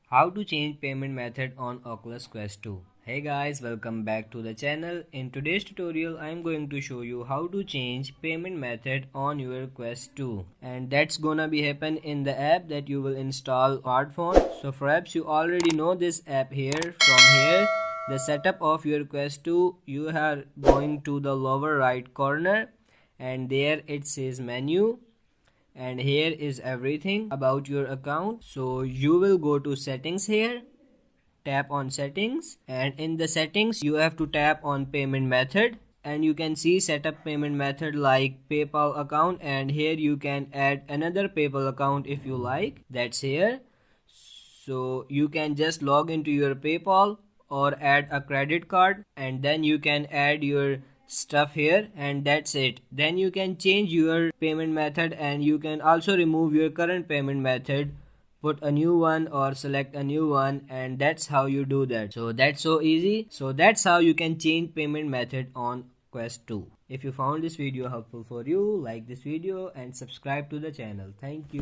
How to change payment method on Oculus Quest 2. Hey guys, welcome back to the channel. In today's tutorial, I am going to show you how to change payment method on your Quest 2. And that's gonna be happen in the app that you will install smartphone. So perhaps you already know this app here. From here, the setup of your Quest 2, you are going to the lower right corner and there it says menu, and here is everything about your account. So you will go to settings here, tap on settings, and in the settings you have to tap on payment method, and you can see setup payment method like PayPal account, and here you can add another PayPal account if you like. That's here. So you can just log into your PayPal or add a credit card, and then you can add your stuff here, and that's it. Then you can change your payment method, and you can also remove your current payment method, put a new one or select a new one, and that's how you do that. So that's so easy. So that's how you can change payment method on Quest 2. If you found this video helpful for you, like this video and subscribe to the channel. Thank you.